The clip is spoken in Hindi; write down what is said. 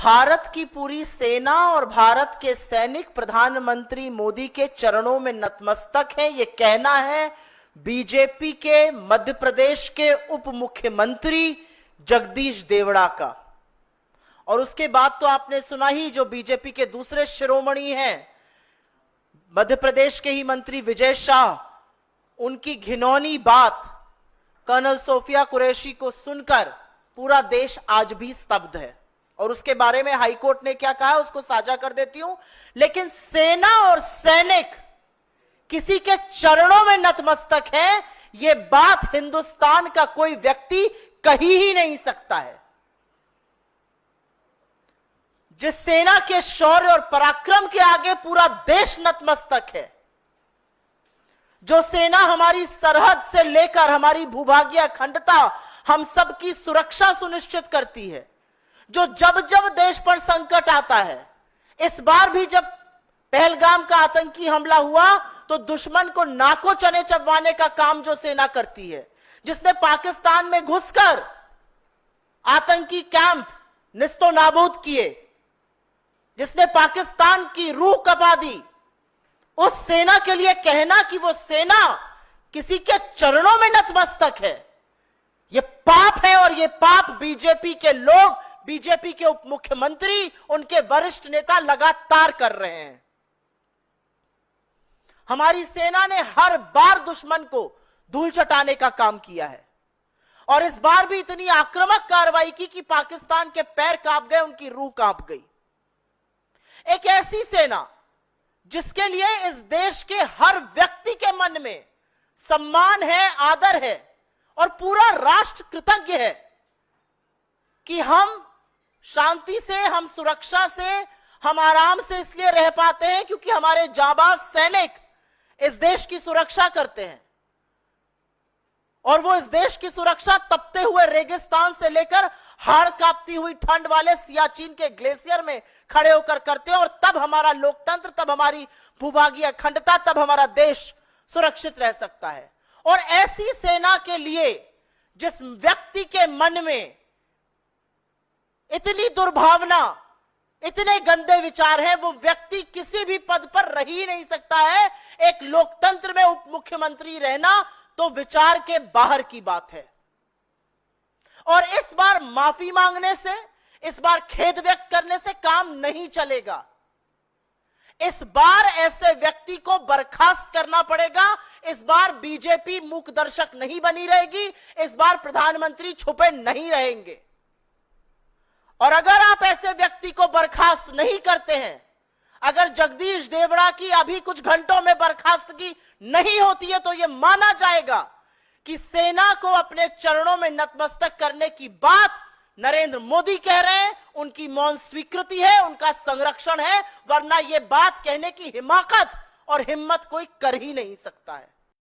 भारत की पूरी सेना और भारत के सैनिक प्रधानमंत्री मोदी के चरणों में नतमस्तक हैं, ये कहना है बीजेपी के मध्य प्रदेश के उप मुख्यमंत्री जगदीश देवड़ा का। और उसके बाद तो आपने सुना ही, जो बीजेपी के दूसरे शिरोमणि हैं मध्य प्रदेश के ही मंत्री विजय शाह, उनकी घिनौनी बात कर्नल सोफिया कुरैशी को सुनकर पूरा देश आज भी स्तब्ध है। और उसके बारे में हाईकोर्ट ने क्या कहा उसको साझा कर देती हूं। लेकिन सेना और सैनिक किसी के चरणों में नतमस्तक है, यह बात हिंदुस्तान का कोई व्यक्ति कही ही नहीं सकता है। जिस सेना के शौर्य और पराक्रम के आगे पूरा देश नतमस्तक है, जो सेना हमारी सरहद से लेकर हमारी भूभागीय अखंडता, हम सबकी सुरक्षा सुनिश्चित करती है, जो जब जब देश पर संकट आता है, इस बार भी जब पहलगाम का आतंकी हमला हुआ तो दुश्मन को नाकों चने चबवाने का काम जो सेना करती है, जिसने पाकिस्तान में घुसकर आतंकी कैंप निस्तो नाबूद किए, जिसने पाकिस्तान की रूह कपा दी, उस सेना के लिए कहना कि वो सेना किसी के चरणों में नतमस्तक है, ये पाप है। और ये पाप बीजेपी के लोग, बीजेपी के उप मुख्यमंत्री, उनके वरिष्ठ नेता लगातार कर रहे हैं। हमारी सेना ने हर बार दुश्मन को धूल चटाने का काम किया है और इस बार भी इतनी आक्रामक कार्रवाई की कि पाकिस्तान के पैर कांप गए, उनकी रूह कांप गई। एक ऐसी सेना जिसके लिए इस देश के हर व्यक्ति के मन में सम्मान है, आदर है और पूरा राष्ट्र कृतज्ञ है कि हम शांति से, हम सुरक्षा से, हम आराम से इसलिए रह पाते हैं क्योंकि हमारे जाबाज सैनिक इस देश की सुरक्षा करते हैं। और वो इस देश की सुरक्षा तपते हुए रेगिस्तान से लेकर हाड़ कांपती हुई ठंड वाले सियाचिन के ग्लेशियर में खड़े होकर करते हैं। और तब हमारा लोकतंत्र, तब हमारी भूभागीय अखंडता, तब हमारा देश सुरक्षित रह सकता है। और ऐसी सेना के लिए जिस व्यक्ति के मन में इतनी दुर्भावना, इतने गंदे विचार हैं, वो व्यक्ति किसी भी पद पर रह ही नहीं सकता है। एक लोकतंत्र में उप मुख्यमंत्री रहना तो विचार के बाहर की बात है। और इस बार माफी मांगने से, इस बार खेद व्यक्त करने से काम नहीं चलेगा। इस बार ऐसे व्यक्ति को बर्खास्त करना पड़ेगा। इस बार बीजेपी मूक दर्शक नहीं बनी रहेगी। इस बार प्रधानमंत्री छुपे नहीं रहेंगे। और अगर आप ऐसे व्यक्ति को बर्खास्त नहीं करते हैं, अगर जगदीश देवड़ा की अभी कुछ घंटों में बर्खास्तगी नहीं होती है, तो यह माना जाएगा कि सेना को अपने चरणों में नतमस्तक करने की बात नरेंद्र मोदी कह रहे हैं, उनकी मौन स्वीकृति है, उनका संरक्षण है, वरना यह बात कहने की हिमाकत और हिम्मत कोई कर ही नहीं सकता है।